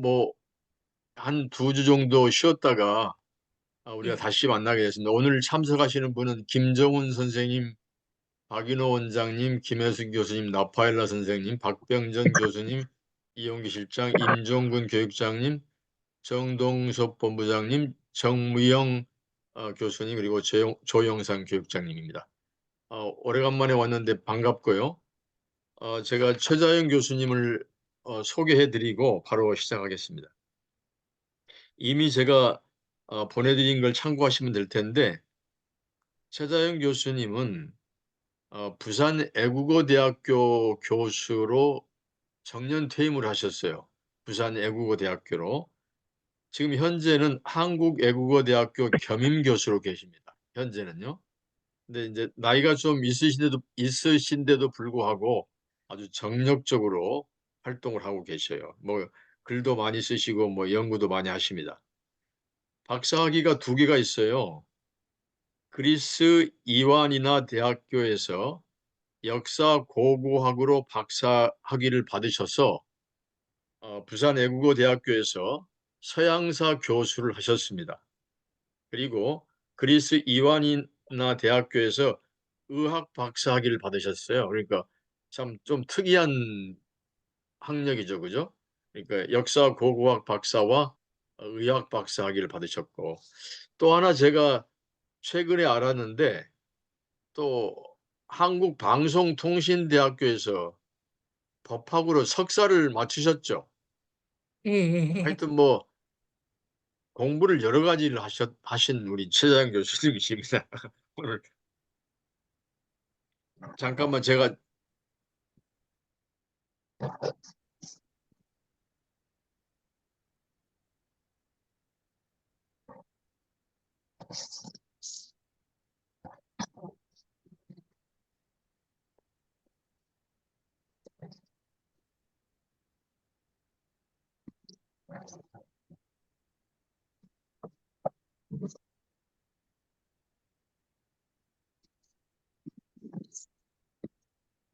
뭐 한 2주 정도 쉬었다가 우리가 예, 다시 만나게 됐습니다. 오늘 참석하시는 분은 김정훈 선생님, 박인호 원장님, 김혜숙 교수님, 나파엘라 선생님, 박병전 교수님, 이용기 실장, 임종근 교육장님, 정동섭 본부장님, 정무영 교수님, 그리고 조영상 교육장님입니다. 오래간만에 왔는데 반갑고요. 제가 최자영 교수님을 소개해드리고 바로 시작하겠습니다. 이미 제가 보내드린 걸 참고하시면 될 텐데, 최자영 교수님은 부산 애국어대학교 교수로 정년 퇴임을 하셨어요. 부산 애국어대학교로. 지금 현재는 한국애국어대학교 겸임교수로 계십니다. 현재는요. 근데 이제 나이가 좀 있으신데도 불구하고 아주 정력적으로 활동을 하고 계셔요. 뭐 글도 많이 쓰시고 뭐 연구도 많이 하십니다. 박사학위가 2개가 있어요. 그리스 이완이나 대학교에서 역사 고고학으로 박사 학위를 받으셔서 부산 애국어대학교에서 서양사 교수를 하셨습니다. 그리고 그리스 이완이나 대학교에서 의학 박사 학위를 받으셨어요. 그러니까 참 좀 특이한 학력이죠, 그죠? 그러니까 역사 고고학 박사와 의학 박사 학위를 받으셨고, 또 하나 제가 최근에 알았는데, 또 한국방송통신대학교에서 법학으로 석사를 마치셨죠. 예, 예, 예. 하여튼 뭐 공부를 여러 가지를 하신 우리 최장 교수님이십니다. 오늘 잠깐만 제가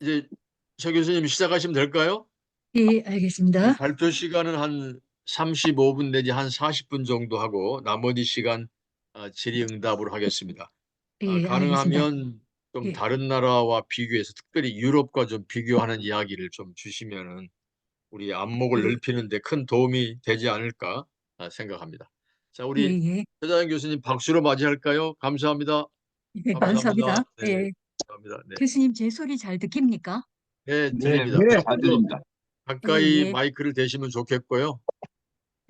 이제 최 교수님 시작하시면 될까요? 예, 네, 알겠습니다. 발표 시간은 한 35분 내지 한 40분 정도 하고 나머지 시간 질의응답으로 하겠습니다. 예, 알겠습니다. 가능하면 좀 예, 다른 나라와 비교해서 특별히 유럽과 좀 비교하는 이야기를 좀 주시면은 우리 안목을 예, 넓히는 데 큰 도움이 되지 않을까 생각합니다. 자, 예, 우리 예. 최다현 교수님 박수로 맞이할까요? 감사합니다. 예, 감사합니다. 감사합니다. 네, 예, 감사합니다. 네, 교수님 제 소리 잘 듣깁니까? 네, 네, 들립니다. 네, 잘 조금 더 들립니다. 예, 가까이 예, 마이크를 대시면 좋겠고요.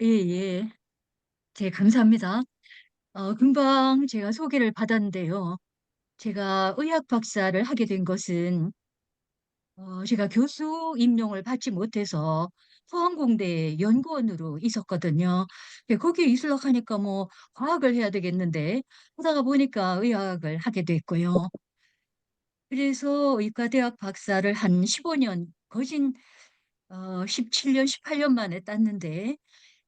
예, 예. 제 감사합니다. 금방 제가 소개를 받았는데요. 제가 의학 박사를 하게 된 것은 제가 교수 임용을 받지 못해서 포항공대 연구원으로 있었거든요. 거기에 있으려고 하니까 뭐 과학을 해야 되겠는데 하다가 보니까 의학을 하게 됐고요. 그래서 의과대학 박사를 한 15년, 거진 17년, 18년 만에 땄는데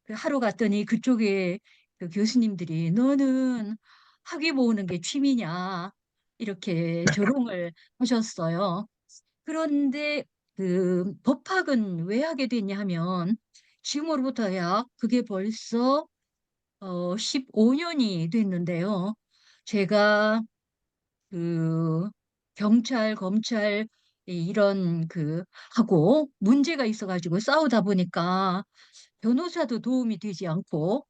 그 하러 갔더니 그쪽에 그 교수님들이 너는 학위 모으는 게 취미냐 이렇게 조롱을 하셨어요. 그런데 그 법학은 왜 하게 됐냐 하면 지금으로부터야 그게 벌써 15년이 됐는데요. 제가 그 경찰, 검찰 이런 그 하고 문제가 있어가지고 싸우다 보니까 변호사도 도움이 되지 않고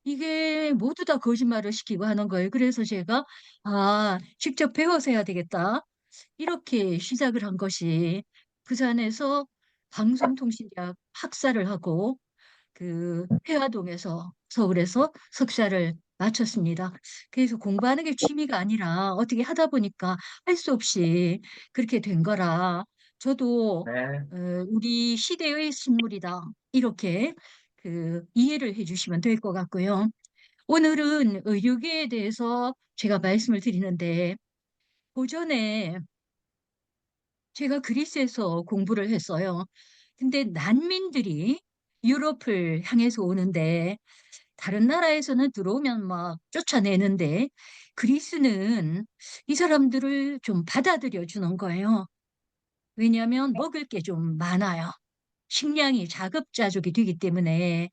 이게 모두 다 거짓말을 시키고 하는 거예요. 그래서 제가 직접 배워서 해야 되겠다. 이렇게 시작을 한 것이 부산에서 방송통신대학 학사를 하고 그 회화동에서 서울에서 석사를 마쳤습니다. 그래서 공부하는 게 취미가 아니라 어떻게 하다 보니까 할 수 없이 그렇게 된 거라 저도 네. 우리 시대의 식물이다 이렇게 그 이해를 해주시면 될 것 같고요. 오늘은 의료계에 대해서 제가 말씀을 드리는데 고전에 제가 그리스에서 공부를 했어요. 근데 난민들이 유럽을 향해서 오는데 다른 나라에서는 들어오면 막 쫓아내는데 그리스는 이 사람들을 좀 받아들여 주는 거예요. 왜냐하면 먹을 게 좀 많아요. 식량이 자급자족이 되기 때문에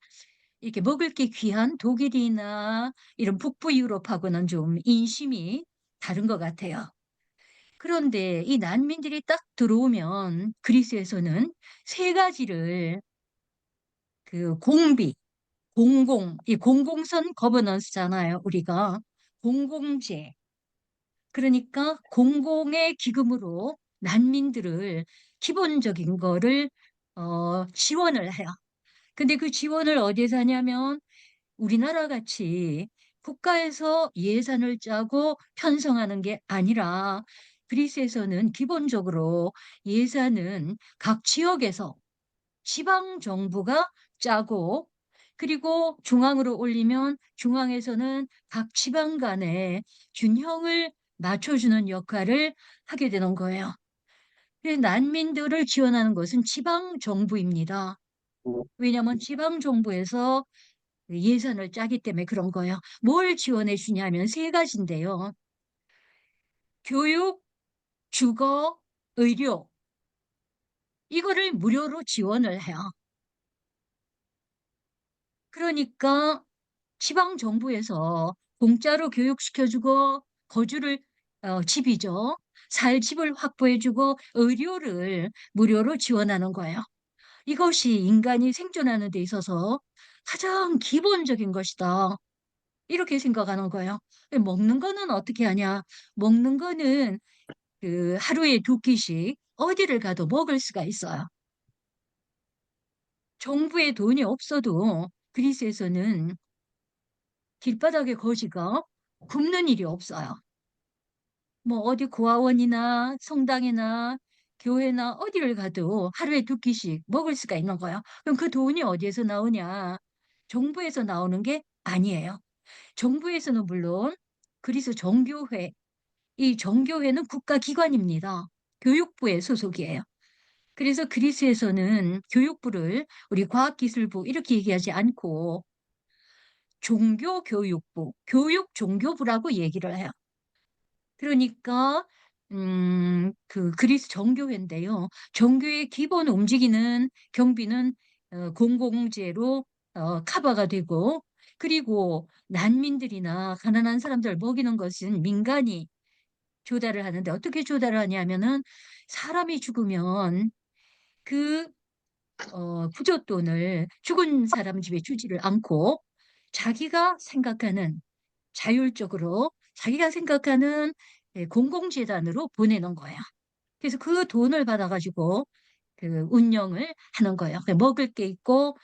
이렇게 먹을 게 귀한 독일이나 이런 북부 유럽하고는 좀 인심이 다른 것 같아요. 그런데 이 난민들이 딱 들어오면 그리스에서는 세 가지를 그 공비, 이 공공선 거버넌스잖아요, 우리가. 공공재. 그러니까 공공의 기금으로 난민들을 기본적인 거를 지원을 해요. 근데 그 지원을 어디에서 하냐면 우리나라 같이 국가에서 예산을 짜고 편성하는 게 아니라 그리스에서는 기본적으로 예산은 각 지역에서 지방 정부가 짜고 그리고 중앙으로 올리면 중앙에서는 각 지방 간의 균형을 맞춰주는 역할을 하게 되는 거예요. 그래서 난민들을 지원하는 것은 지방 정부입니다. 왜냐하면 지방 정부에서 예산을 짜기 때문에 그런 거예요. 뭘 지원해 주냐면 세 가지인데요. 교육, 주거, 의료. 이거를 무료로 지원을 해요. 그러니까 지방 정부에서 공짜로 교육시켜주고 거주를 집이죠. 살 집을 확보해주고 의료를 무료로 지원하는 거예요. 이것이 인간이 생존하는 데 있어서 가장 기본적인 것이다. 이렇게 생각하는 거예요. 먹는 거는 어떻게 하냐? 먹는 거는 그 하루에 두 끼씩 어디를 가도 먹을 수가 있어요. 정부에 돈이 없어도 그리스에서는 길바닥에 거지가 굶는 일이 없어요. 뭐 어디 고아원이나 성당이나 교회나 어디를 가도 하루에 두 끼씩 먹을 수가 있는 거예요. 그럼 그 돈이 어디에서 나오냐? 정부에서 나오는 게 아니에요. 정부에서는 물론 그리스 정교회, 이 정교회는 국가기관입니다. 교육부의 소속이에요. 그래서 그리스에서는 교육부를 우리 과학기술부 이렇게 얘기하지 않고 종교교육부, 교육종교부라고 얘기를 해요. 그러니까 그 그리스 정교회인데요. 정교의 기본 움직이는 경비는 공공재로 커버가 되고 그리고 난민들이나 가난한 사람들 먹이는 것은 민간이 조달을 하는데 어떻게 조달을 하냐면은 사람이 죽으면 그 구조돈을 죽은 사람 집에 주지를 않고 자기가 생각하는 자율적으로 자기가 생각하는 공공재단으로 보내는 거예요. 그래서 그 돈을 받아가지고 그 운영을 하는 거예요. 먹을 게 있고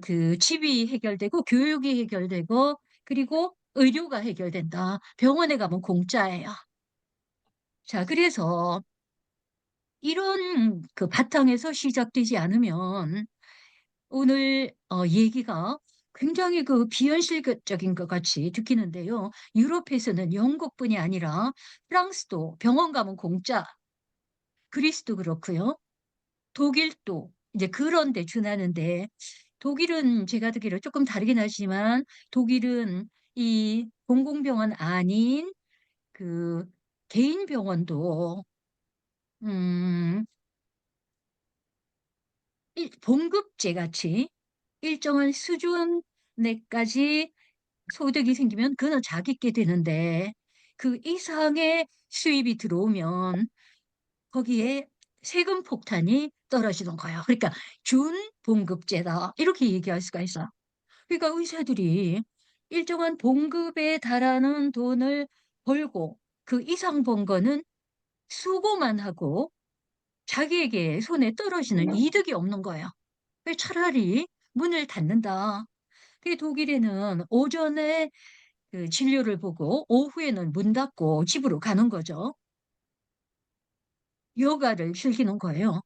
그 집이 해결되고 교육이 해결되고 그리고 의료가 해결된다. 병원에 가면 공짜예요. 자, 그래서 이런 그 바탕에서 시작되지 않으면 오늘 얘기가 굉장히 그 비현실적인 것 같이 느끼는데요. 유럽에서는 영국뿐이 아니라 프랑스도 병원 가면 공짜, 그리스도 그렇고요. 독일도 이제 그런 데 준하는데 독일은 제가 듣기로 조금 다르긴 하지만 독일은 이 공공병원 아닌 그 개인 병원도 음, 봉급제 같이 일정한 수준에까지 소득이 생기면 그는 자기께 되는데 그 이상의 수입이 들어오면 거기에 세금 폭탄이 떨어지는 거예요. 그러니까 준봉급제다. 이렇게 얘기할 수가 있어요. 그러니까 의사들이 일정한 봉급에 달하는 돈을 벌고 그 이상 번 거는 수고만 하고 자기에게 손에 떨어지는 이득이 없는 거예요. 차라리 문을 닫는다. 그 독일에는 오전에 그 진료를 보고 오후에는 문 닫고 집으로 가는 거죠. 여가를 즐기는 거예요.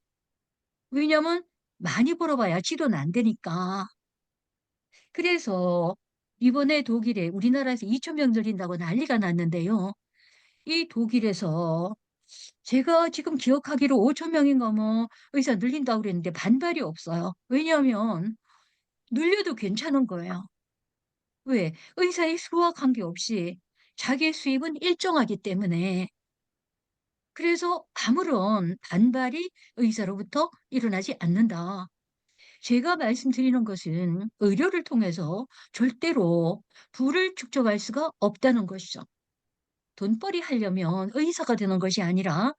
왜냐면 많이 벌어봐야 지도는 안 되니까. 그래서 이번에 독일에 우리나라에서 2천 명 들린다고 난리가 났는데요. 이 독일에서 제가 지금 기억하기로 5천 명인가 뭐 의사 늘린다고 그랬는데 반발이 없어요. 왜냐하면 늘려도 괜찮은 거예요. 왜? 의사의 수와 관계없이 자기의 수입은 일정하기 때문에 그래서 아무런 반발이 의사로부터 일어나지 않는다. 제가 말씀드리는 것은 의료를 통해서 절대로 부를 축적할 수가 없다는 것이죠. 돈벌이 하려면 의사가 되는 것이 아니라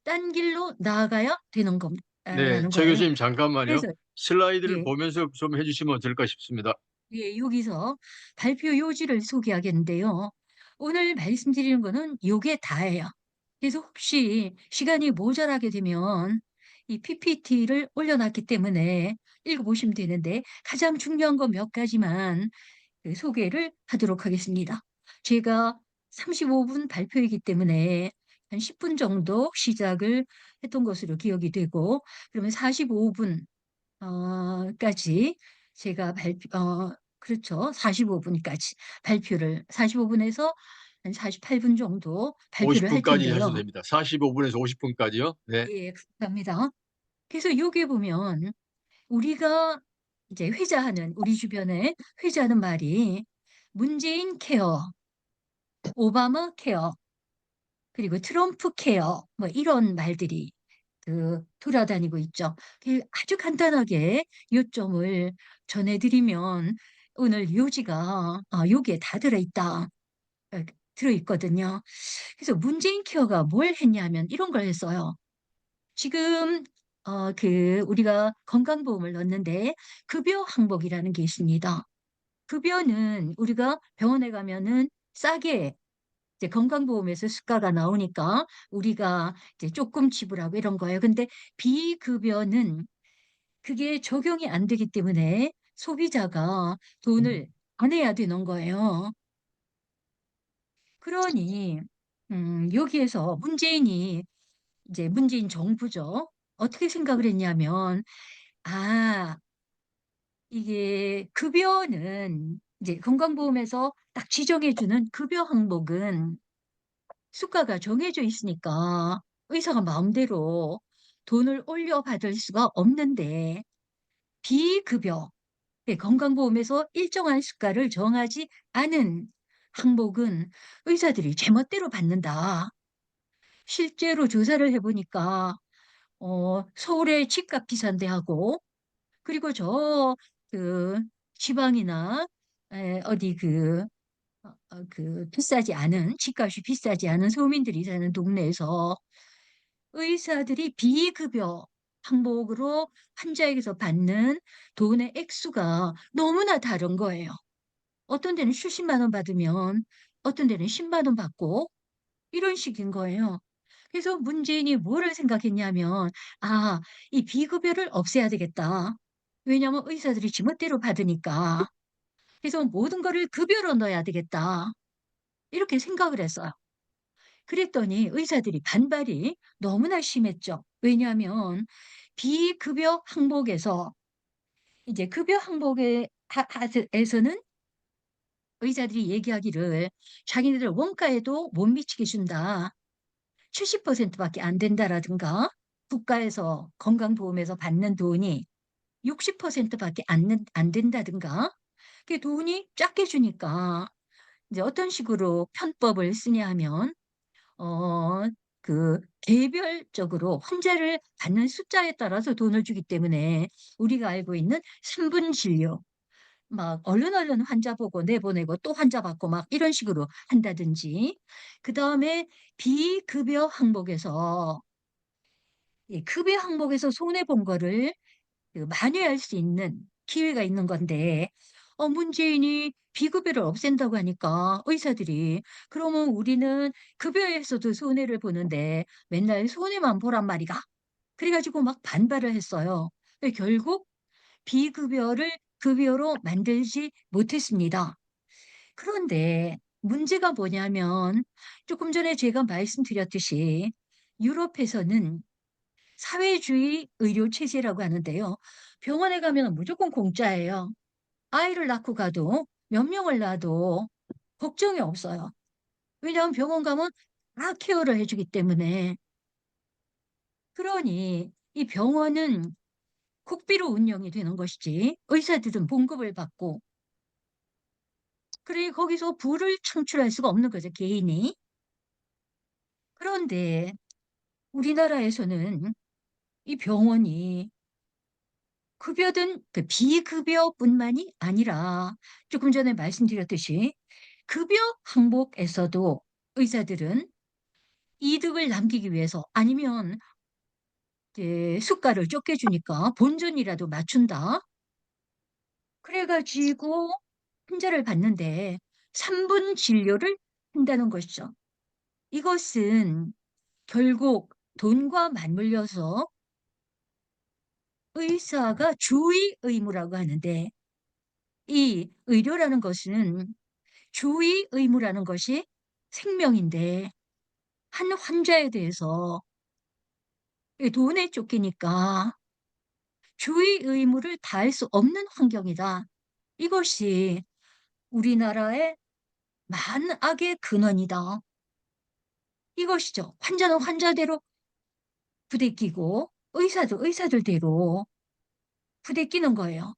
딴 길로 나아가야 되는 네. 라는 최 거예요. 교수님 잠깐만요. 그래서 슬라이드를 예. 보면서 좀 해 주시면 어떨까 싶습니다. 예, 여기서 발표 요지를 소개하겠는데요. 오늘 말씀드리는 거는 요게 다예요. 그래서 혹시 시간이 모자라게 되면 이 PPT를 올려놨기 때문에 읽어보시면 되는데 가장 중요한 거 몇 가지만 소개를 하도록 하겠습니다. 제가 35분 발표이기 때문에 한 10분 정도 시작을 했던 것으로 기억이 되고 그러면 45분 까지 제가 그렇죠. 45 분까지 발표를 45 분에서 한 48분 정도 50 발표를 할 분까지 하셔도 텐데요. 됩니다. 45 분에서 50 분까지요. 네. 예, 감사합니다. 그래서 요게 보면 우리가 이제 회자하는 우리 주변에 회자하는 말이 문재인 케어, 오바마 케어, 그리고 트럼프 케어 뭐 이런 말들이 돌아다니고 있죠. 아주 간단하게 요점을 전해드리면 오늘 요지가 여기에 다 들어있다. 들어있거든요. 그래서 문재인 케어가 뭘 했냐면 이런 걸 했어요. 지금 우리가 건강보험을 넣는데 급여 항목이라는 게 있습니다. 급여는 우리가 병원에 가면은 싸게 이제 건강보험에서 수가가 나오니까 우리가 이제 조금 지불하고 이런 거예요. 근데 비급여는 그게 적용이 안 되기 때문에 소비자가 돈을 안 내야 되는 거예요. 그러니 여기에서 이제 문재인 정부죠. 어떻게 생각을 했냐면 아 이게 급여는 이제 건강보험에서 딱 지정해 주는 급여 항목은 수가가 정해져 있으니까 의사가 마음대로 돈을 올려받을 수가 없는데 비급여, 건강보험에서 일정한 수가를 정하지 않은 항목은 의사들이 제멋대로 받는다. 실제로 조사를 해보니까 서울의 집값 비싼데 하고 그리고 그 지방이나 어디 비싸지 않은 집값이 비싸지 않은 서민들이 사는 동네에서 의사들이 비급여 항목으로 환자에게서 받는 돈의 액수가 너무나 다른 거예요. 어떤 데는 수십만 원 받으면 어떤 데는 10만 원 받고 이런 식인 거예요. 그래서 문재인이 뭐를 생각했냐면 이 비급여를 없애야 되겠다. 왜냐하면 의사들이 지멋대로 받으니까. 그래서 모든 거를 급여로 넣어야 되겠다. 이렇게 생각을 했어요. 그랬더니 의사들이 반발이 너무나 심했죠. 왜냐하면 비급여 항목에서 이제 급여 항목에서는 의사들이 얘기하기를 자기네들 원가에도 못 미치게 준다. 70%밖에 안 된다라든가 국가에서 건강보험에서 받는 돈이 60%밖에 안 된다든가 그 돈이 작게 주니까 이제 어떤 식으로 편법을 쓰냐 하면 어, 개별적으로 환자를 받는 숫자에 따라서 돈을 주기 때문에 우리가 알고 있는 산분 진료, 막 얼른 환자 보고 내보내고 또 환자 받고 막 이런 식으로 한다든지, 그 다음에 비급여 항목에서 이 급여 항목에서 손해 본 거를 만회할 수 있는 기회가 있는 건데, 문재인이 비급여를 없앤다고 하니까 의사들이 그러면 우리는 급여에서도 손해를 보는데 맨날 손해만 보란 말이가. 그래가지고 막 반발을 했어요. 결국 비급여를 급여로 만들지 못했습니다. 그런데 문제가 뭐냐면 조금 전에 제가 말씀드렸듯이 유럽에서는 사회주의 의료 체제라고 하는데요. 병원에 가면 무조건 공짜예요. 아이를 낳고 가도 몇 명을 낳아도 걱정이 없어요. 왜냐하면 병원 가면 다 케어를 해주기 때문에. 그러니 이 병원은 국비로 운영이 되는 것이지 의사들은 봉급을 받고 그래 거기서 부를 창출할 수가 없는 거죠, 개인이. 그런데 우리나라에서는 이 병원이 급여든 그 비급여뿐만이 아니라 조금 전에 말씀드렸듯이 급여 항목에서도 의사들은 이득을 남기기 위해서 아니면 이제 수가를 적게 주니까 본전이라도 맞춘다. 그래 가지고 환자를 봤는데 3분 진료를 한다는 것이죠. 이것은 결국 돈과 맞물려서 의사가 주의 의무라고 하는데 이 의료라는 것은 주의 의무라는 것이 생명인데 한 환자에 대해서 이 돈에 쫓기니까 주의 의무를 다할 수 없는 환경이다. 이것이 우리나라의 만악의 근원이다. 이것이죠. 환자는 환자대로 부대끼고 의사도 의사들대로 부대끼는 거예요.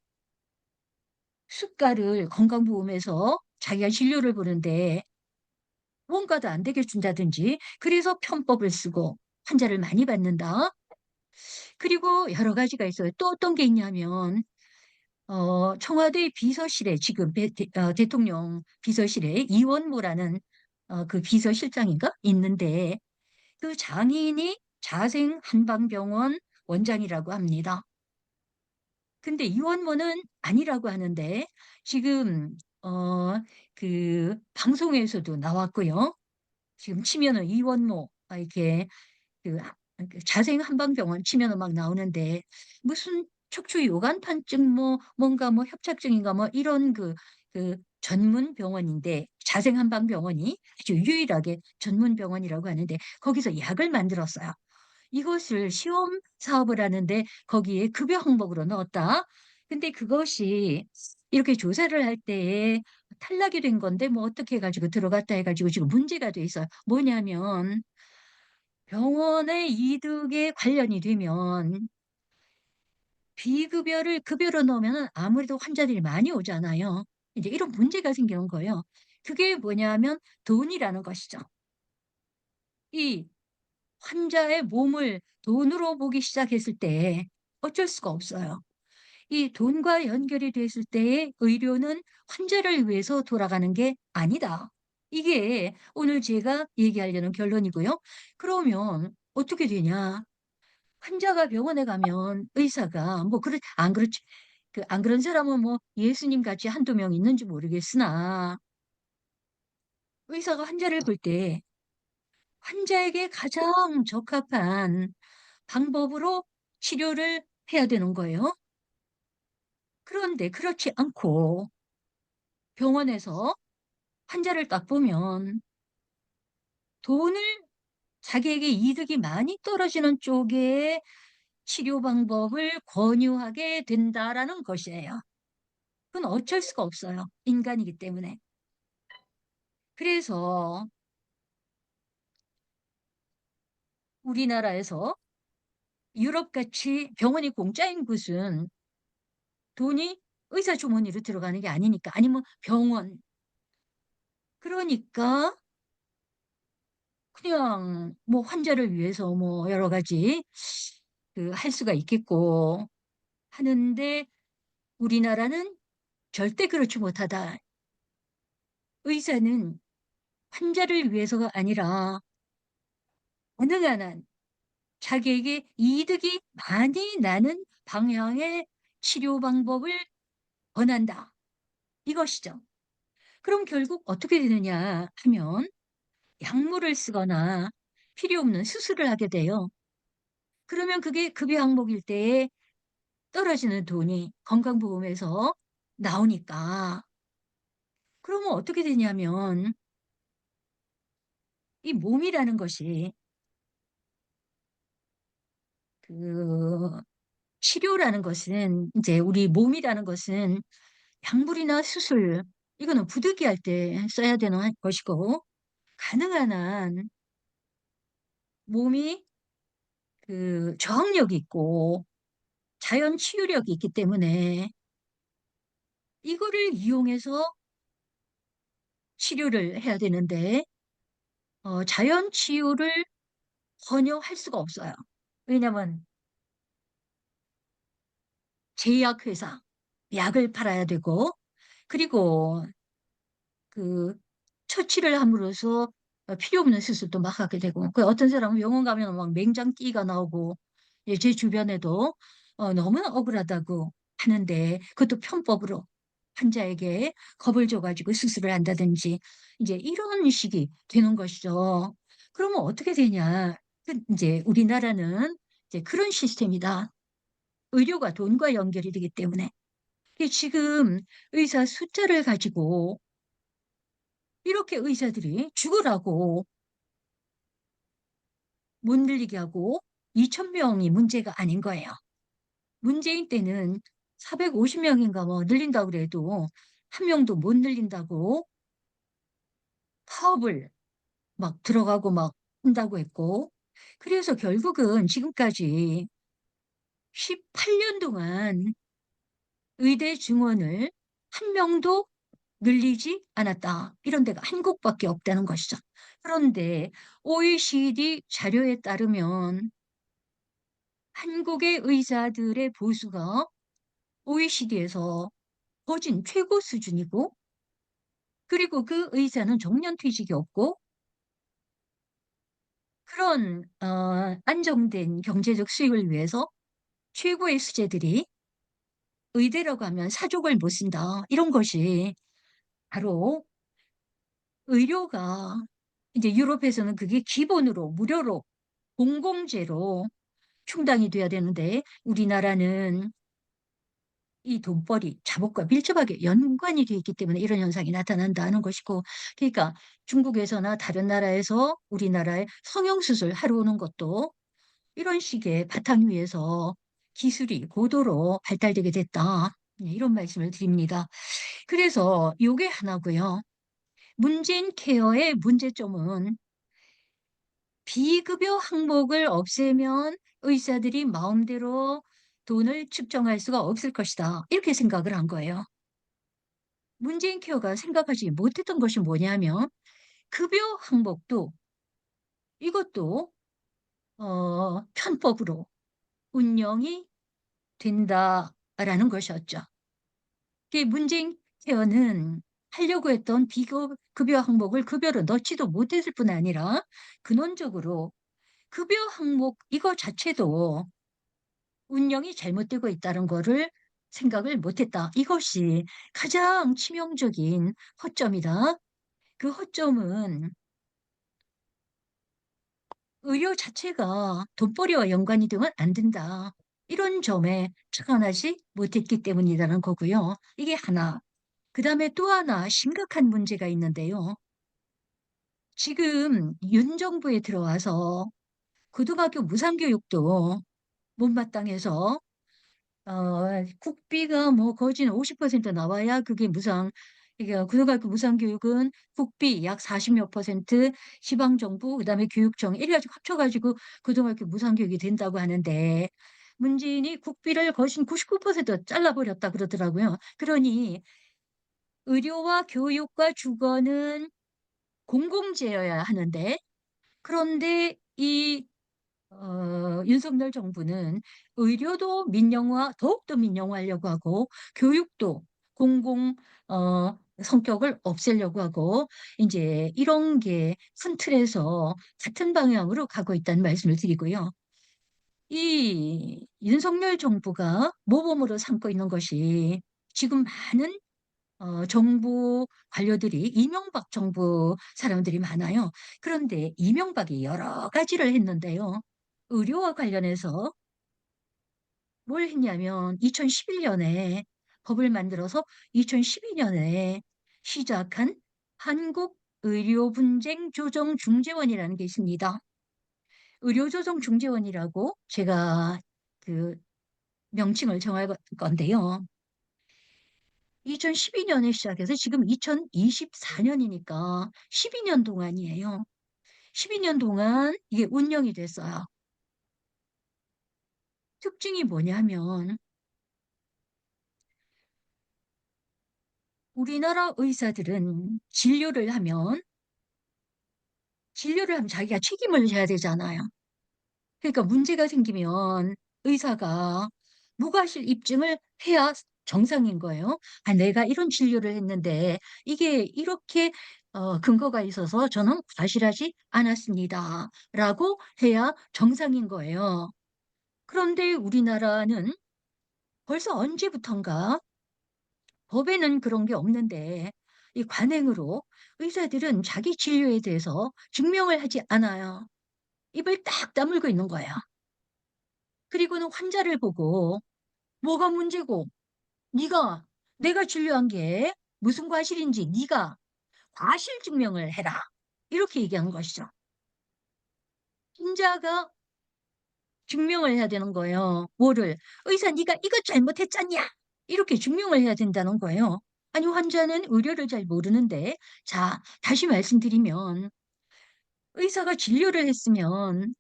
수가를 건강보험에서 자기가 진료를 보는데 뭔가도 안 되게 준다든지 그래서 편법을 쓰고 환자를 많이 받는다. 그리고 여러 가지가 있어요. 또 어떤 게 있냐면 청와대 비서실에 지금 대통령 비서실에 이원모라는 그 비서실장인가 있는데 그 장인이 자생한방병원 원장이라고 합니다. 근데 이원모는 아니라고 하는데 지금 그 방송에서도 나왔고요. 지금 치면은 이원모 이렇게 그 그 자생한방병원 치면은 막 나오는데 무슨 척추 요간판증 뭐 뭔가 뭐 협착증인가 뭐 이런 그 전문 병원인데 자생한방병원이 아주 유일하게 전문 병원이라고 하는데 거기서 약을 만들었어요. 이것을 시험 사업을 하는데 거기에 급여 항목으로 넣었다. 근데 그것이 이렇게 조사를 할 때에 탈락이 된 건데 뭐 어떻게 해 가지고 들어갔다 해 가지고 지금 문제가 돼 있어요. 뭐냐면 병원의 이득에 관련이 되면 비급여를 급여로 넣으면은 아무래도 환자들이 많이 오잖아요. 이제 이런 문제가 생기는 거예요. 그게 뭐냐면 돈이라는 것이죠. 이 환자의 몸을 돈으로 보기 시작했을 때 어쩔 수가 없어요. 이 돈과 연결이 됐을 때의 의료는 환자를 위해서 돌아가는 게 아니다. 이게 오늘 제가 얘기하려는 결론이고요. 그러면 어떻게 되냐? 환자가 병원에 가면 의사가 뭐 안 그렇지 안 그런 사람은 뭐 예수님 같이 한두 명 있는지 모르겠으나 의사가 환자를 볼 때 환자에게 가장 적합한 방법으로 치료를 해야 되는 거예요. 그런데 그렇지 않고 병원에서 환자를 딱 보면 돈을 자기에게 이득이 많이 떨어지는 쪽의 치료 방법을 권유하게 된다라는 것이에요. 그건 어쩔 수가 없어요. 인간이기 때문에. 그래서 우리나라에서 유럽같이 병원이 공짜인 곳은 돈이 의사 주머니로 들어가는 게 아니니까. 아니면 병원. 그러니까 그냥 뭐 환자를 위해서 뭐 여러 가지 할 수가 있겠고 하는데 우리나라는 절대 그렇지 못하다. 의사는 환자를 위해서가 아니라 가능한 한 자기에게 이득이 많이 나는 방향의 치료 방법을 권한다. 이것이죠. 그럼 결국 어떻게 되느냐 하면 약물을 쓰거나 필요 없는 수술을 하게 돼요. 그러면 그게 급여 항목일 때에 떨어지는 돈이 건강보험에서 나오니까 그러면 어떻게 되냐면 이 몸이라는 것이 그 치료라는 것은 이제 우리 몸이라는 것은 약물이나 수술 이거는 부득이할 때 써야 되는 것이고 가능한 한 몸이 저항력이 있고 자연 치유력이 있기 때문에 이거를 이용해서 치료를 해야 되는데 자연 치유를 전혀 할 수가 없어요. 왜냐면 제약회사, 약을 팔아야 되고, 그리고 그 처치를 함으로써 필요 없는 수술도 막 하게 되고, 그 어떤 사람은 병원 가면 막 맹장띠가 나오고, 예, 제 주변에도 너무나 억울하다고 하는데, 그것도 편법으로 환자에게 겁을 줘가지고 수술을 한다든지, 이제 이런 식이 되는 것이죠. 그러면 어떻게 되냐? 이제 우리나라는 이제 그런 시스템이다. 의료가 돈과 연결이 되기 때문에. 이게 지금 의사 숫자를 가지고 이렇게 의사들이 죽으라고 못 늘리게 하고 2,000명이 문제가 아닌 거예요. 문재인 때는 450명인가 뭐 늘린다고 그래도 한 명도 못 늘린다고 파업을 막 들어가고 막 한다고 했고, 그래서 결국은 지금까지 18년 동안 의대 증원을 한 명도 늘리지 않았다. 이런 데가 한국밖에 없다는 것이죠. 그런데 OECD 자료에 따르면 한국의 의사들의 보수가 OECD에서 거진 최고 수준이고, 그리고 그 의사는 정년퇴직이 없고, 그런 안정된 경제적 수익을 위해서 최고의 수재들이 의대라고 하면 사족을 못 쓴다. 이런 것이 바로 의료가 이제 유럽에서는 그게 기본으로 무료로 공공재로 충당이 돼야 되는데 우리나라는 이 돈벌이 자본과 밀접하게 연관이 되어 있기 때문에 이런 현상이 나타난다는 것이고, 그러니까 중국에서나 다른 나라에서 우리나라에 성형수술 하러 오는 것도 이런 식의 바탕 위에서 기술이 고도로 발달되게 됐다. 네, 이런 말씀을 드립니다. 그래서 요게 하나고요. 문재인 케어의 문제점은 비급여 항목을 없애면 의사들이 마음대로 돈을 측정할 수가 없을 것이다. 이렇게 생각을 한 거예요. 문재인 케어가 생각하지 못했던 것이 뭐냐면 급여 항목도 이것도 편법으로 운영이 된다라는 것이었죠. 그 문재인 케어는 하려고 했던 비급여 항목을 급여로 넣지도 못했을 뿐 아니라 근원적으로 급여 항목 이거 자체도 운영이 잘못되고 있다는 거를 생각을 못했다. 이것이 가장 치명적인 허점이다. 그 허점은 의료 자체가 돈벌이와 연관이 되면 안 된다. 이런 점에 착안하지 못했기 때문이라는 거고요. 이게 하나. 그 다음에 또 하나 심각한 문제가 있는데요. 지금 윤 정부에 들어와서 고등학교 무상교육도 못마땅해서 국비가 뭐 거진 50% 나와야 그게 이게 고등학교 무상교육은 국비 약 40몇 퍼센트, 지방정부, 그다음에 교육청 이래가지고 합쳐가지고 고등학교 무상교육이 된다고 하는데 문재인이 국비를 거진 99% 잘라버렸다 그러더라고요. 그러니 의료와 교육과 주거는 공공재여야 하는데 그런데 윤석열 정부는 의료도 민영화, 더욱더 민영화하려고 하고, 교육도 공공, 성격을 없애려고 하고, 이제 이런 게 큰 틀에서 같은 방향으로 가고 있다는 말씀을 드리고요. 이 윤석열 정부가 모범으로 삼고 있는 것이 지금 많은 정부 관료들이 이명박 정부 사람들이 많아요. 그런데 이명박이 여러 가지를 했는데요. 의료와 관련해서 뭘 했냐면 2011년에 법을 만들어서 2012년에 시작한 한국의료분쟁조정중재원이라는 게 있습니다. 의료조정중재원이라고 제가 그 명칭을 정할 건데요. 2012년에 시작해서 지금 2024년이니까 12년 동안이에요. 12년 동안 이게 운영이 됐어요. 특징이 뭐냐면 우리나라 의사들은 진료를 하면 자기가 책임을 져야 되잖아요. 그러니까 문제가 생기면 의사가 무과실 입증을 해야 정상인 거예요. '아 내가 이런 진료를 했는데 이게 이렇게 근거가 있어서 저는 과실하지 않았습니다.'라고 해야 정상인 거예요. 그런데 우리나라는 벌써 언제부턴가 법에는 그런 게 없는데 이 관행으로 의사들은 자기 진료에 대해서 증명을 하지 않아요. 입을 딱 다물고 있는 거예요. 그리고는 환자를 보고 "뭐가 문제고 네가 내가 진료한 게 무슨 과실인지 네가 과실 증명을 해라." 이렇게 얘기하는 것이죠. 환자가 증명을 해야 되는 거예요. 뭐를? "의사 네가 이것 잘못했잖냐." 이렇게 증명을 해야 된다는 거예요. 아니 환자는 의료를 잘 모르는데 자 다시 말씀드리면 의사가 진료를 했으면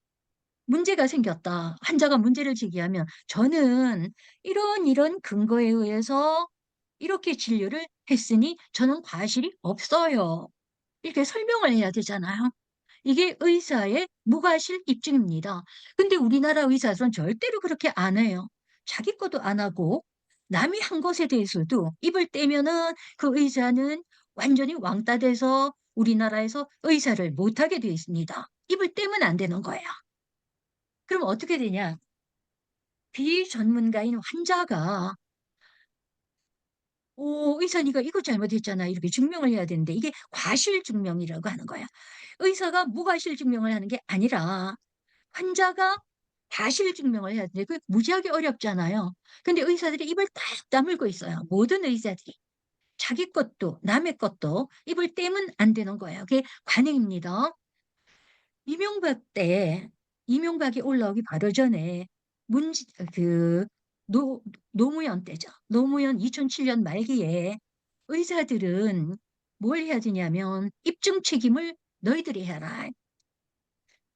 문제가 생겼다. 환자가 문제를 제기하면 "저는 이런 근거에 의해서 이렇게 진료를 했으니 저는 과실이 없어요." 이렇게 설명을 해야 되잖아요. 이게 의사의 무과실 입증입니다. 근데 우리나라 의사들은 절대로 그렇게 안 해요. 자기 것도 안 하고 남이 한 것에 대해서도 입을 떼면은 그 의사는 완전히 왕따 돼서 우리나라에서 의사를 못하게 되어 있습니다. 입을 떼면 안 되는 거예요. 그럼 어떻게 되냐? 비전문가인 환자가 의사 네가 이거 잘못했잖아." 이렇게 증명을 해야 되는데 이게 과실 증명이라고 하는 거야. 의사가 무과실 증명을 하는 게 아니라 환자가 과실 증명을 해야 되는데 그게 무지하게 어렵잖아요. 근데 의사들이 입을 딱 다물고 있어요. 모든 의사들이. 자기 것도 남의 것도 입을 떼면 안 되는 거예요. 그게 관행입니다. 이명박 때 이명박이 올라오기 바로 전에 문지 그 노 노무현 때죠. 노무현 2007년 말기에 의사들은 뭘 해야 되냐면 "입증 책임을 너희들이 해라."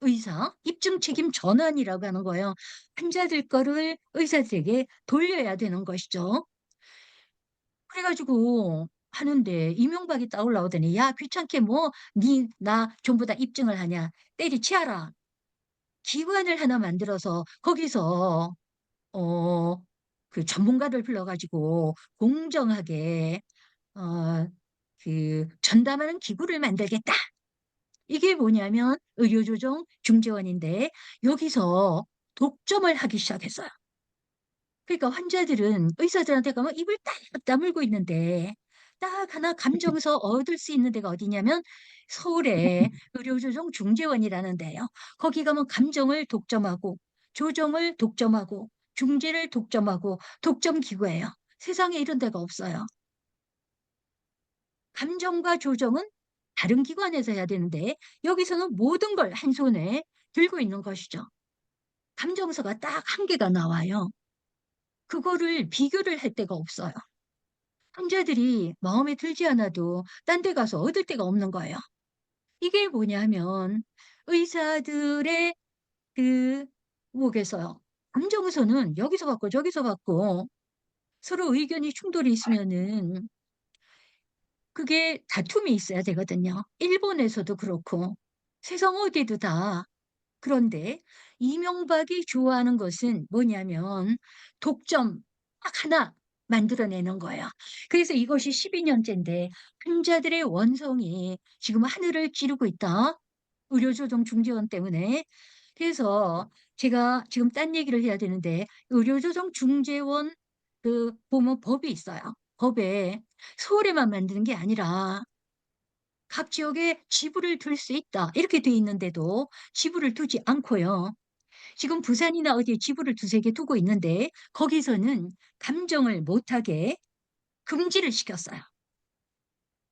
의사 입증 책임 전환이라고 하는 거예요. 환자들 거를 의사들에게 돌려야 되는 것이죠. 그래 가지고 하는데 이명박이 딱 올라오더니 "야 귀찮게 뭐 나 전부 다 입증을 하냐. 때리치아라." 기관을 하나 만들어서 거기서 어 전문가들 불러 가지고 공정하게 어 전담하는 기구를 만들겠다. 이게 뭐냐면 의료조정 중재원인데 여기서 독점을 하기 시작했어요. 그러니까 환자들은 의사들한테 가면 입을 딱 다물고 있는데 딱 하나 감정서 얻을 수 있는 데가 어디냐면 서울에 의료조정 중재원이라는 데예요. 거기 가면 감정을 독점하고 조정을 독점하고 중재를 독점하고 독점 기구예요. 세상에 이런 데가 없어요. 감정과 조정은 다른 기관에서 해야 되는데 여기서는 모든 걸 한 손에 들고 있는 것이죠. 감정서가 딱 한 개가 나와요. 그거를 비교를 할 데가 없어요. 환자들이 마음에 들지 않아도 딴 데 가서 얻을 데가 없는 거예요. 이게 뭐냐면 의사들의 그 뭐겠어요. 감정서는 여기서 받고 저기서 받고 서로 의견이 충돌이 있으면은 그게 다툼이 있어야 되거든요. 일본에서도 그렇고 세상 어디에도 다. 그런데 이명박이 좋아하는 것은 뭐냐면 독점 딱 하나 만들어내는 거예요. 그래서 이것이 12 년째인데 환자들의 원성이 지금 하늘을 찌르고 있다. 의료조정 중재원 때문에. 그래서 제가 지금 딴 얘기를 해야 되는데 의료조정 중재원 보면 법이 있어요. 법에 서울에만 만드는 게 아니라 각 지역에 지부를 둘 수 있다. 이렇게 돼 있는데도 지부를 두지 않고요. 지금 부산이나 어디에 지부를 두세 개 두고 있는데 거기서는 감정을 못하게 금지를 시켰어요.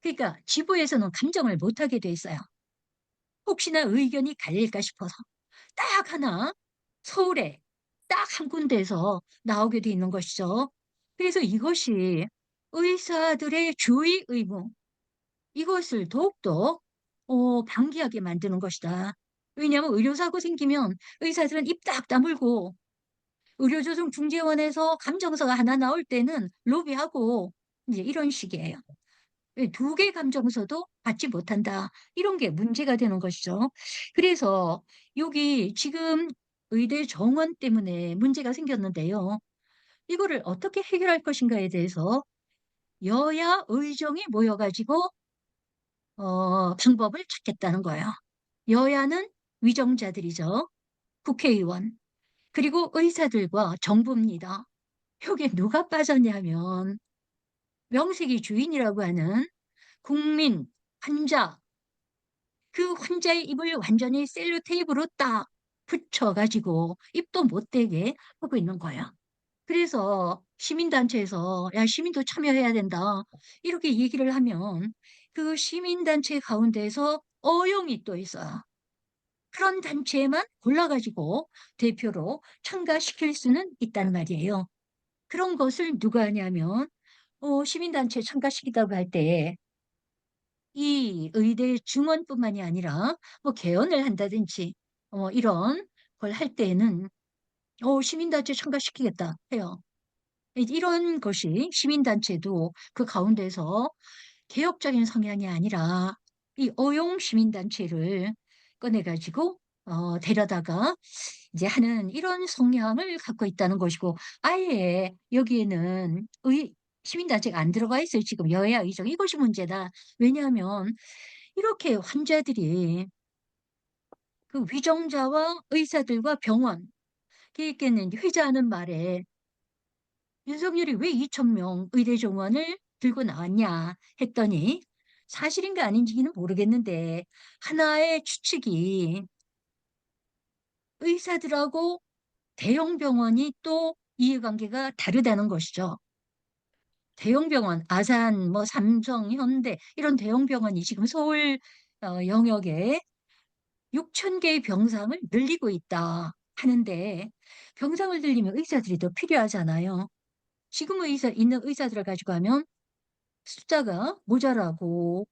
그러니까 지부에서는 감정을 못하게 돼 있어요. 혹시나 의견이 갈릴까 싶어서. 딱 하나 서울에 딱 한 군데에서 나오게 돼 있는 것이죠. 그래서 이것이 의사들의 주의 의무 이것을 더욱더 방기하게 만드는 것이다. 왜냐하면 의료사고 생기면 의사들은 입 딱 다물고 의료조정 중재원에서 감정서가 하나 나올 때는 로비하고 이제 이런 식이에요. 예 2개 감정서도 받지 못한다. 이런 게 문제가 되는 것이죠. 그래서 여기 지금 의대 정원 때문에 문제가 생겼는데요. 이거를 어떻게 해결할 것인가에 대해서 여야 의정이 모여가지고 방법을 찾겠다는 거예요. 여야는 위정자들이죠. 국회의원, 그리고 의사들과 정부입니다. 여기에 누가 빠졌냐면 명색이 주인이라고 하는 국민, 환자, 그 환자의 입을 완전히 셀로테이프로 딱 붙여가지고 입도 못 대게 하고 있는 거야. 그래서 시민단체에서 야, 시민도 참여해야 된다. 이렇게 얘기를 하면 그 시민단체 가운데에서 어용이 또 있어요. 그런 단체만 골라가지고 대표로 참가시킬 수는 있단 말이에요. 그런 것을 누가 하냐면 시민단체 참가시키다고 할 때 이 의대 증원뿐만이 아니라 뭐 개헌을 한다든지 이런 걸 할 때에는 시민단체 참가시키겠다 해요. 이런 것이 시민단체도 그 가운데서 개혁적인 성향이 아니라 이 어용 시민단체를 꺼내가지고 데려다가 이제 하는 이런 성향을 갖고 있다는 것이고 아예 여기에는 시민단체가 안 들어가 있어요. 지금 여야 의정 이것이 문제다. 왜냐하면 이렇게 환자들이 그 위정자와 의사들과 병원 있겠는 회자하는 말에 윤석열이 왜 2천 명 의대 정원을 들고 나왔냐 했더니 사실인가 아닌지는 모르겠는데 하나의 추측이 의사들하고 대형 병원이 또 이해관계가 다르다는 것이죠. 대형 병원, 아산, 뭐 삼성, 현대 이런 대형 병원이 지금 서울 영역에 6천 개의 병상을 늘리고 있다 하는데 병상을 늘리면 의사들이 더 필요하잖아요. 지금 있는 의사들을 가지고 하면 숫자가 모자라고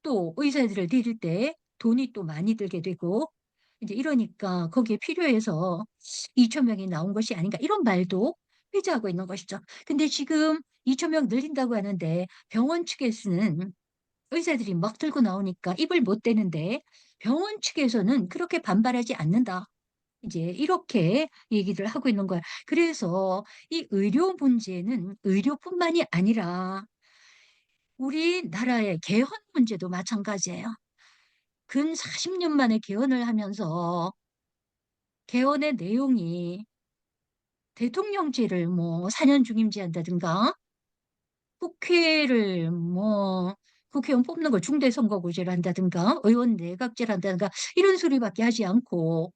또 의사들을 데릴 때 돈이 또 많이 들게 되고 이제 이러니까 거기에 필요해서 2천 명이 나온 것이 아닌가 이런 말도 회자하고 있는 것이죠. 근데 지금 2천 명 늘린다고 하는데 병원 측에서는 의사들이 막 들고 나오니까 입을 못 대는데 병원 측에서는 그렇게 반발하지 않는다. 이제 이렇게 얘기를 하고 있는 거야. 그래서 이 의료 문제는 의료뿐만이 아니라 우리나라의 개헌 문제도 마찬가지예요. 근 40년 만에 개헌을 하면서 개헌의 내용이 대통령제를 뭐 4년 중임제한다든가 국회를 뭐 국회의원 뽑는 거 중대선거구제를 한다든가 의원 내각제를 한다든가 이런 소리밖에 하지 않고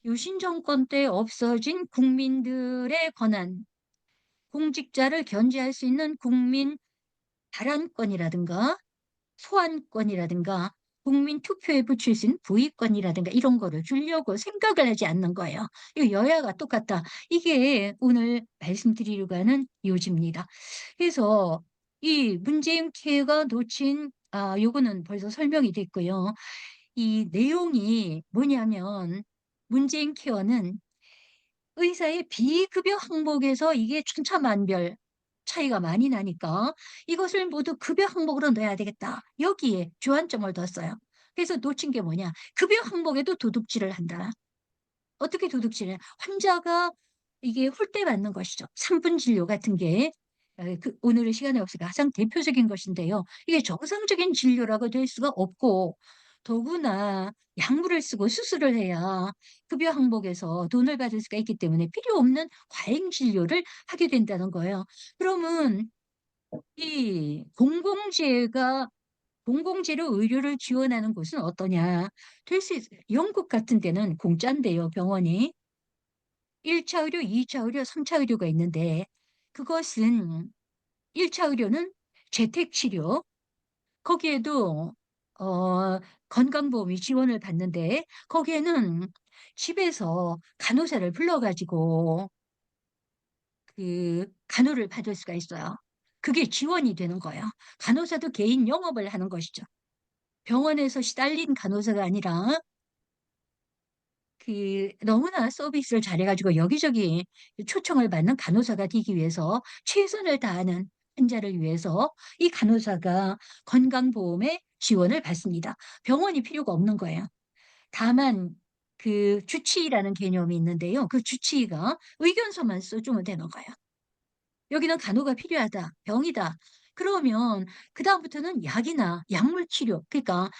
유신 정권 때 없어진 국민들의 권한, 공직자를 견제할 수 있는 국민 발언권이라든가 소환권이라든가 국민 투표에 붙일 수 있는 부의권이라든가 이런 거를 주려고 생각을 하지 않는 거예요. 이 여야가 똑같다. 이게 오늘 말씀드리려고 하는 요지입니다. 그래서 이 문재인 케어가 놓친 요거는 벌써 설명이 됐고요. 이 내용이 뭐냐면 문재인 케어는 의사의 비급여 항목에서 이게 천차만별 차이가 많이 나니까 이것을 모두 급여 항목으로 넣어야 되겠다. 여기에 주안점을 뒀어요. 그래서 놓친 게 뭐냐? 급여 항목에도 도둑질을 한다. 어떻게 도둑질을 해? 환자가 이게 홀대받는 것이죠. 3분 진료 같은 게 오늘은 시간이 없으니까 가장 대표적인 것인데요. 이게 정상적인 진료라고 될 수가 없고 더구나 약물을 쓰고 수술을 해야 급여 항목에서 돈을 받을 수가 있기 때문에 필요 없는 과잉 진료를 하게 된다는 거예요. 그러면 이 공공재로 의료를 지원하는 곳은 어떠냐? 될 수 있어요. 영국 같은 데는 공짜인데요, 병원이. 1차 의료, 2차 의료, 3차 의료가 있는데 그것은 1차 의료는 재택치료, 거기에도 건강보험이 지원을 받는데 거기에는 집에서 간호사를 불러가지고 그 간호를 받을 수가 있어요. 그게 지원이 되는 거예요. 간호사도 개인 영업을 하는 것이죠. 병원에서 시달린 간호사가 아니라 너무나 서비스를 잘해가지고 여기저기 초청을 받는 간호사가 되기 위해서 최선을 다하는 환자를 위해서 이 간호사가 건강보험의 지원을 받습니다. 병원이 필요가 없는 거예요. 다만 그 주치의라는 개념이 있는데요. 그 주치의가 의견서만 써주면 되는 거예요. 여기는 간호가 필요하다, 병이다. 그러면 그다음부터는 약이나 약물 치료. 그러니까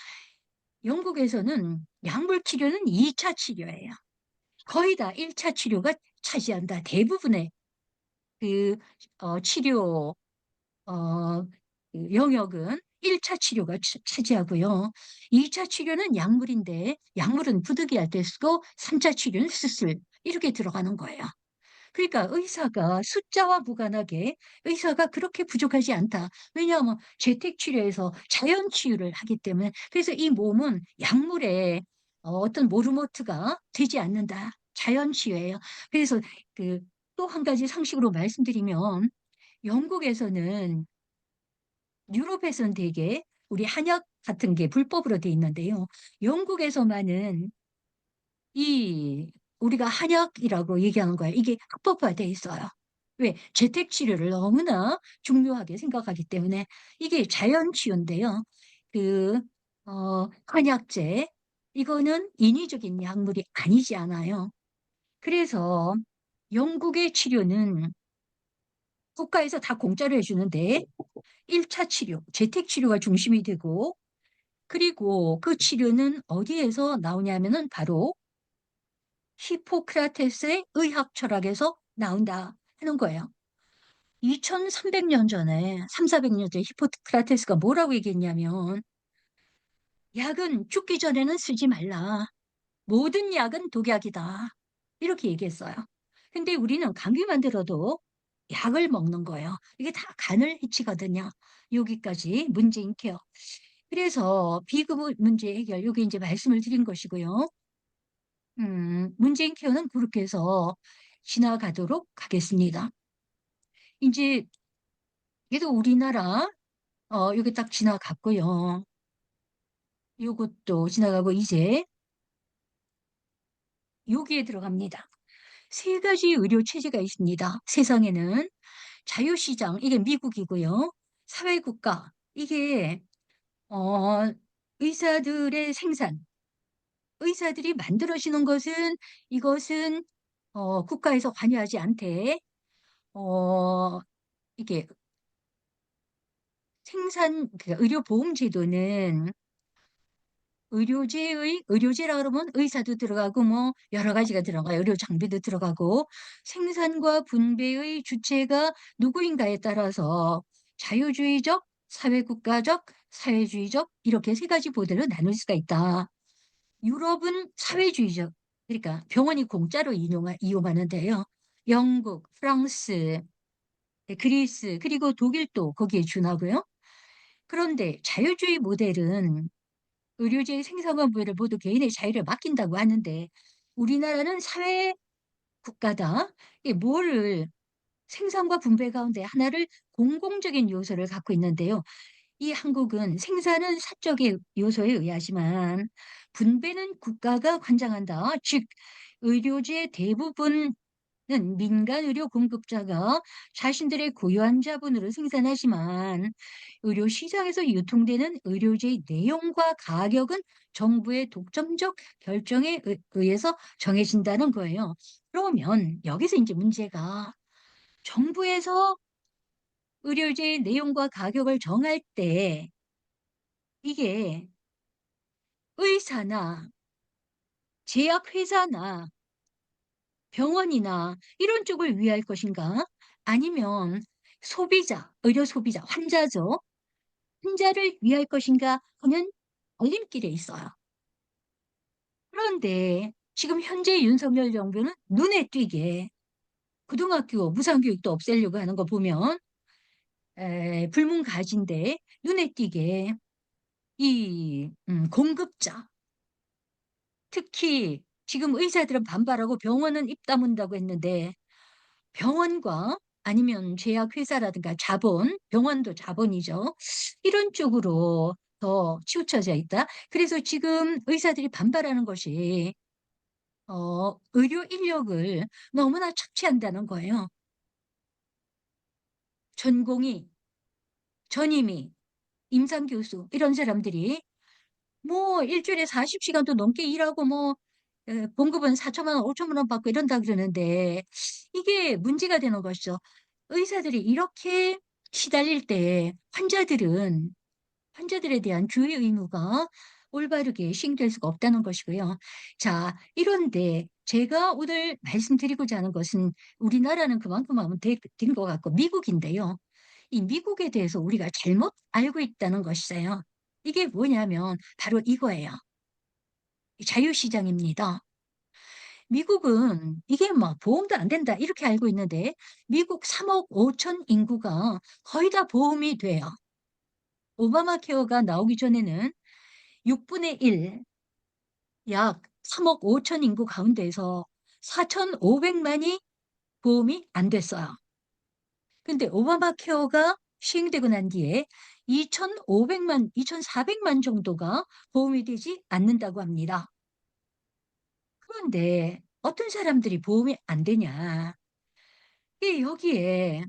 영국에서는 약물 치료는 2차 치료예요. 거의 다 1차 치료가 차지한다. 대부분의 그 치료 어 그 영역은 1차 치료가 차지하고요. 2차 치료는 약물인데 약물은 부득이할 때 쓰고 3차 치료는 수술 이렇게 들어가는 거예요. 그러니까 의사가 숫자와 무관하게 의사가 그렇게 부족하지 않다. 왜냐하면 재택 치료에서 자연 치유를 하기 때문에 그래서 이 몸은 약물에 어떤 모르모트가 되지 않는다. 자연 치유예요. 그래서 그 또 한 가지 상식으로 말씀드리면 영국에서는 유럽에서는 대개 우리 한약 같은 게 불법으로 돼 있는데요. 영국에서만은 이 우리가 한약이라고 얘기하는 거예요. 이게 합법화돼 있어요. 왜? 재택 치료를 너무나 중요하게 생각하기 때문에 이게 자연 치유인데요. 그 한약재 이거는 인위적인 약물이 아니지 않아요. 그래서 영국의 치료는 국가에서 다 공짜로 해주는데 1차 치료, 재택 치료가 중심이 되고 그리고 그 치료는 어디에서 나오냐면은 바로 히포크라테스의 의학 철학에서 나온다 하는 거예요. 2300년 전에, 3, 400년 전에 히포크라테스가 뭐라고 얘기했냐면 약은 죽기 전에는 쓰지 말라. 모든 약은 독약이다. 이렇게 얘기했어요. 근데 우리는 감기만 들어도 약을 먹는 거예요. 이게 다 간을 해치거든요. 여기까지 문재인 케어. 그래서 비급 문제 해결, 여기 이제 말씀을 드린 것이고요. 문재인 케어는 그렇게 해서 지나가도록 하겠습니다. 이제 얘도 우리나라 요게 딱 지나갔고요. 요것도 지나가고 이제 여기에 들어갑니다. 세 가지 의료 체제가 있습니다. 세상에는 자유시장 이게 미국이고요. 사회국가 이게 어, 의사들의 생산 의사들이 만들어지는 것은 이것은 국가에서 관여하지 않되 어, 이게 생산 그 의료보험제도는 의료제라 그러면 의사도 들어가고 뭐 여러 가지가 들어가요. 의료 장비도 들어가고 생산과 분배의 주체가 누구인가에 따라서 자유주의적, 사회국가적, 사회주의적 이렇게 세 가지 모델로 나눌 수가 있다. 유럽은 사회주의적, 그러니까 병원이 공짜로 이용하는데요. 영국, 프랑스, 그리스, 그리고 독일도 거기에 준하고요. 그런데 자유주의 모델은 의료지의 생산과 부여를 모두 개인의 자유를 맡긴다고 하는데 우리나라는 사회 국가다. 이게 뭐를 생산과 분배 가운데 하나를 공공적인 요소를 갖고 있는데요. 이 한국은 생산은 사적의 요소에 의하지만 분배는 국가가 관장한다. 즉 의료지의 대부분 는 민간 의료 공급자가 자신들의 고유한 자본으로 생산하지만 의료 시장에서 유통되는 의료제의 내용과 가격은 정부의 독점적 결정에 의해서 정해진다는 거예요. 그러면 여기서 이제 문제가 정부에서 의료제의 내용과 가격을 정할 때 이게 의사나 제약회사나 병원이나 이런 쪽을 위할 것인가? 아니면 소비자, 의료 소비자, 환자죠. 환자를 위할 것인가 하면 갈림길에 있어요. 그런데 지금 현재 윤석열 정부는 눈에 띄게 고등학교 무상교육도 없애려고 하는 거 보면 불문가지인데 눈에 띄게 이 공급자, 특히 지금 의사들은 반발하고 병원은 입 다문다고 했는데 병원과 아니면 제약회사라든가 자본, 병원도 자본이죠. 이런 쪽으로 더 치우쳐져 있다. 그래서 지금 의사들이 반발하는 것이 의료 인력을 너무나 착취한다는 거예요. 전공의, 전임의, 임상교수 이런 사람들이 뭐 일주일에 40시간도 넘게 일하고 뭐 봉급은 4천만 원, 5천만 원 받고 이런다 그러는데 이게 문제가 되는 것이죠. 의사들이 이렇게 시달릴 때 환자들에 대한 주의 의무가 올바르게 시행될 수가 없다는 것이고요. 자, 이런데 제가 오늘 말씀드리고자 하는 것은 우리나라는 그만큼 하면 된 것 같고 미국인데요. 이 미국에 대해서 우리가 잘못 알고 있다는 것이에요. 이게 뭐냐면 바로 이거예요. 자유시장입니다. 미국은 이게 뭐 보험도 안 된다 이렇게 알고 있는데 미국 3억 5천 인구가 거의 다 보험이 돼요. 오바마 케어가 나오기 전에는 6분의 1, 약 3억 5천 인구 가운데에서 4,500만이 보험이 안 됐어요. 근데 오바마 케어가 시행되고 난 뒤에 2,500만, 2,400만 정도가 보험이 되지 않는다고 합니다. 그런데 어떤 사람들이 보험이 안 되냐? 이게 여기에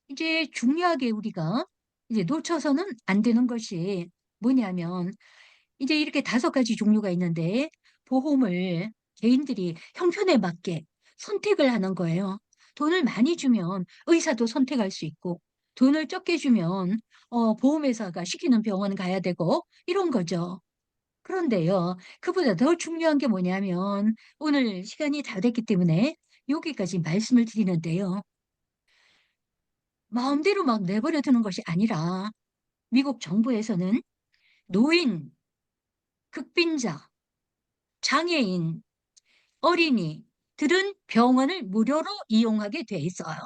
이제 중요하게 우리가 이제 놓쳐서는 안 되는 것이 뭐냐면 이제 이렇게 5가지 종류가 있는데 보험을 개인들이 형편에 맞게 선택을 하는 거예요. 돈을 많이 주면 의사도 선택할 수 있고 돈을 적게 주면 보험회사가 시키는 병원 가야 되고 이런 거죠. 그런데요. 그보다 더 중요한 게 뭐냐면 오늘 시간이 다 됐기 때문에 여기까지 말씀을 드리는데요. 마음대로 막 내버려 두는 것이 아니라 미국 정부에서는 노인, 극빈자, 장애인, 어린이들은 병원을 무료로 이용하게 돼 있어요.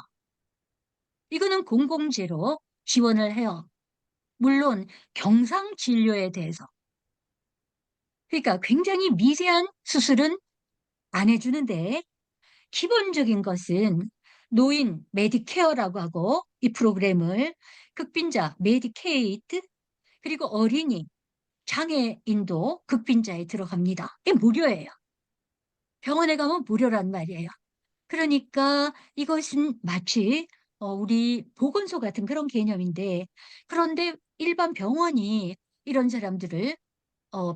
이거는 공공재로 지원을 해요. 물론 경상 진료에 대해서. 그러니까 굉장히 미세한 수술은 안 해주는데 기본적인 것은 노인 메디케어라고 하고 이 프로그램을 극빈자 메디케이트 그리고 어린이 장애인도 극빈자에 들어갑니다. 이게 무료예요. 병원에 가면 무료란 말이에요. 그러니까 이것은 마치 우리 보건소 같은 그런 개념인데 그런데 일반 병원이 이런 사람들을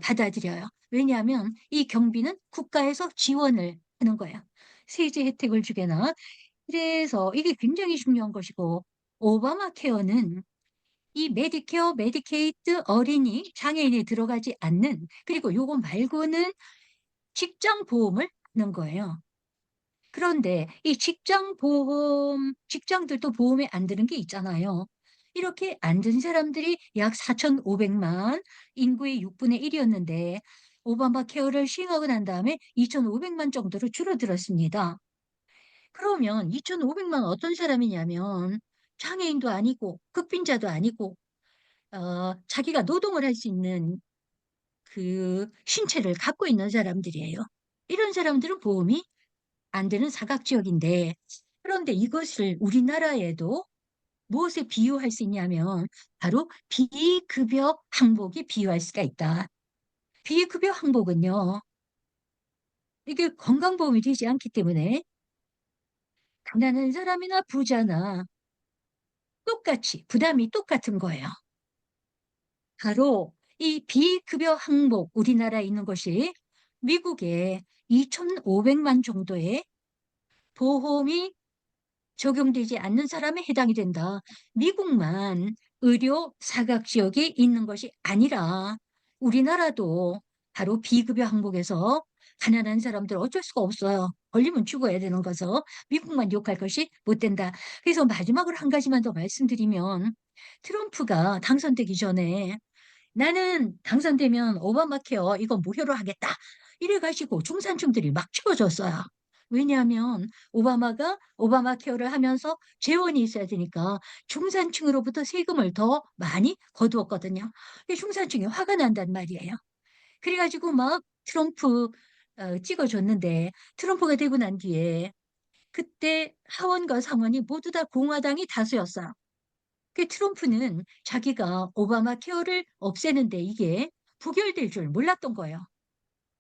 받아들여요. 왜냐하면 이 경비는 국가에서 지원을 하는 거예요. 세제 혜택을 주거나 그래서 이게 굉장히 중요한 것이고 오바마 케어는 이 메디케어, 메디케이트, 어린이, 장애인이 들어가지 않는 그리고 요거 말고는 직장 보험을 하는 거예요. 그런데 이 직장 보험, 직장들도 보험에 안 드는 게 있잖아요. 이렇게 안 든 사람들이 약 4,500만, 인구의 6분의 1이었는데 오바마 케어를 시행하고 난 다음에 2,500만 정도로 줄어들었습니다. 그러면 2,500만 어떤 사람이냐면 장애인도 아니고 극빈자도 아니고 자기가 노동을 할 수 있는 그 신체를 갖고 있는 사람들이에요. 이런 사람들은 보험이 안 되는 사각지역인데 그런데 이것을 우리나라에도 무엇에 비유할 수 있냐면 바로 비급여 항목이 비유할 수가 있다. 비급여 항목은요. 이게 건강보험이 되지 않기 때문에 가난한 사람이나 부자나 똑같이 부담이 똑같은 거예요. 바로 이 비급여 항목 우리나라에 있는 것이 미국에 2,500만 정도의 보험이 적용되지 않는 사람에 해당이 된다. 미국만 의료 사각지역이 있는 것이 아니라 우리나라도 바로 비급여 항목에서 가난한 사람들 어쩔 수가 없어요. 걸리면 죽어야 되는 거죠. 미국만 욕할 것이 못 된다. 그래서 마지막으로 한 가지만 더 말씀드리면 트럼프가 당선되기 전에 나는 당선되면 오바마 케어 이거 무효로 하겠다. 이래가지고 중산층들이 막 찍어줬어요. 왜냐하면 오바마가 오바마 케어를 하면서 재원이 있어야 되니까 중산층으로부터 세금을 더 많이 거두었거든요. 중산층이 화가 난단 말이에요. 그래가지고 막 트럼프 찍어줬는데 트럼프가 되고 난 뒤에 그때 하원과 상원이 모두 다 공화당이 다수였어요. 그 트럼프는 자기가 오바마 케어를 없애는데 이게 부결될 줄 몰랐던 거예요.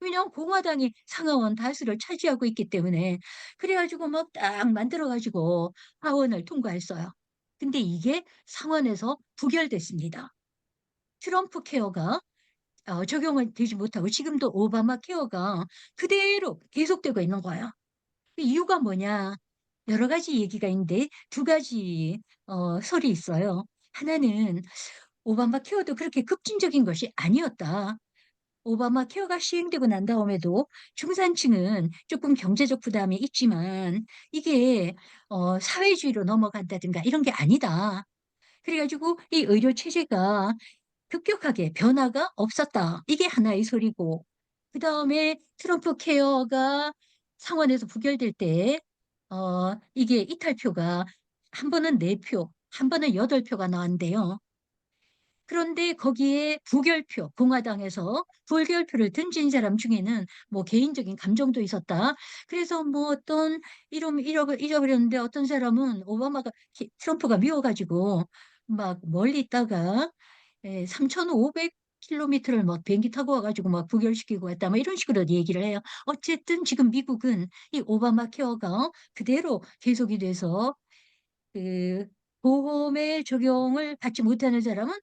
왜냐하면 공화당이 상하원 다수를 차지하고 있기 때문에 그래가지고 막 딱 만들어가지고 하원을 통과했어요. 근데 이게 상원에서 부결됐습니다. 트럼프 케어가 적용을 되지 못하고 지금도 오바마 케어가 그대로 계속되고 있는 거예요. 그 이유가 뭐냐? 여러 가지 얘기가 있는데 두 가지 설이 있어요. 하나는 오바마 케어도 그렇게 급진적인 것이 아니었다. 오바마 케어가 시행되고 난 다음에도 중산층은 조금 경제적 부담이 있지만 이게 사회주의로 넘어간다든가 이런 게 아니다. 그래 가지고 이 의료 체제가 급격하게 변화가 없었다. 이게 하나의 소리고 그다음에 트럼프 케어가 상원에서 부결될 때 이게 이탈표가 한 번은 4 표, 한 번은 8 표가 나왔는데요. 그런데 거기에 부결표, 공화당에서 부결표를 던진 사람 중에는 뭐 개인적인 감정도 있었다. 그래서 뭐 어떤 이름 잃어버렸는데 어떤 사람은 오바마가 트럼프가 미워 가지고 막 멀리 있다가 3,500 킬로미터를 막 비행기 타고 와 가지고 막 부결시키고 왔다. 뭐 이런 식으로 얘기를 해요. 어쨌든 지금 미국은 이 오바마 케어가 그대로 계속이 돼서 그 보험의 적용을 받지 못하는 사람은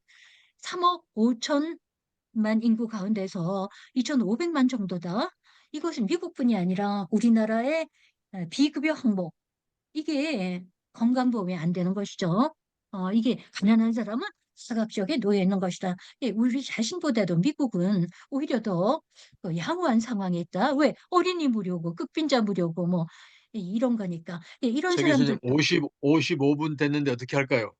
3억 5천만 인구 가운데서 2,500만 정도다. 이것은 미국뿐이 아니라 우리나라의 비급여 항목 이게 건강보험이 안 되는 것이죠. 이게 가난한 사람은 사각지역에 놓여 있는 것이다. 예, 우리 자신보다도 미국은 오히려 더 양호한 상황에 있다. 왜? 어린이 무료고 끝빈자 무료고 뭐 이런 거니까. 예, 이런 최 교수님 사람들도 55분 됐는데 어떻게 할까요?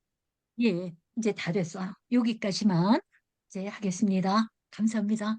예, 이제 다 됐어요. 여기까지만 이제 하겠습니다. 감사합니다.